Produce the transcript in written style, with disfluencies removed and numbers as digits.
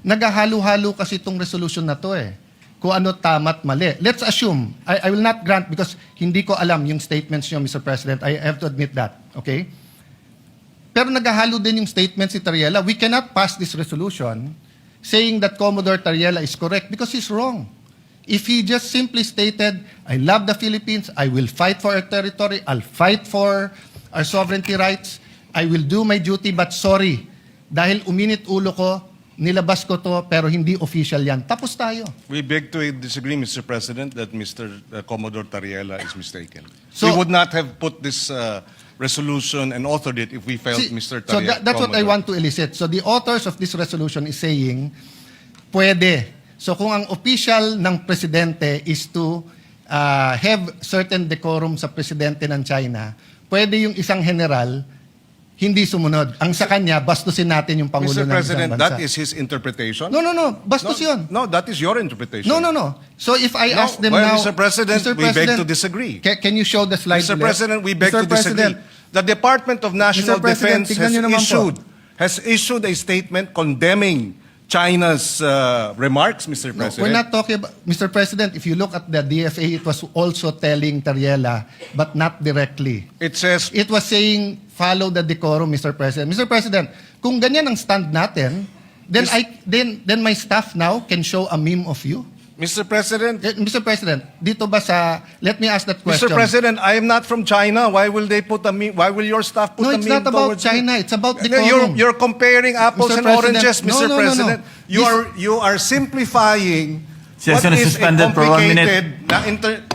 naghahalo-halo kasi itong resolution na to eh. Kung ano tama't mali. Let's assume, I will not grant because hindi ko alam yung statements niyo, Mr. President. I have to admit that. Okay? Pero naghahalo din yung statements si Tariela. We cannot pass this resolution saying that Commodore Tariela is correct because he's wrong. If he just simply stated, I love the Philippines, I will fight for our territory, I'll fight for our sovereignty rights, I will do my duty, but sorry, dahil uminit ulo ko, nilabas ko to, pero hindi official yan. Tapos tayo. We beg to disagree, Mr. President, that Mr. Commodore Tariela is mistaken. So- we would not have put this resolution and authored it if we felt Mr. Tariela. So that's what I want to elicit. So the authors of this resolution is saying, pwede. So kung ang official ng presidente is to have certain decorum sa presidente ng China, pwede yung isang general hindi sumunod. Ang sa kanya, bastusin natin yung Pangulo Mr. ng President, isang bansa. that is his interpretation? No. Bastos yun. No, that is your interpretation. No. So if I ask them well, now... Mr. President, we beg to disagree. Can you show the slide? Mr. President, we beg to disagree. The Department of National President, Defense tignan niyo naman has issued a statement condemning China's remarks, Mr. No, President. we're not talking about... Mr. President, if you look at the DFA, it was also telling Tariela, but not directly. It says, It was saying, follow the decorum, Mr. President. Mr. President, kung ganyan ang stand natin, then then my staff now can show a meme of you. Mr. President, Mr. President, dito ba sa... Let me ask that question. Mr. President, I am not from China. Why will they put a meme? Why will your staff put No, a it's meme not about towards China. me? It's about decorum. You're comparing apples Mr. and President, oranges, Mr. no. President. You are simplifying what Session is is a suspended for 1 minute. complicated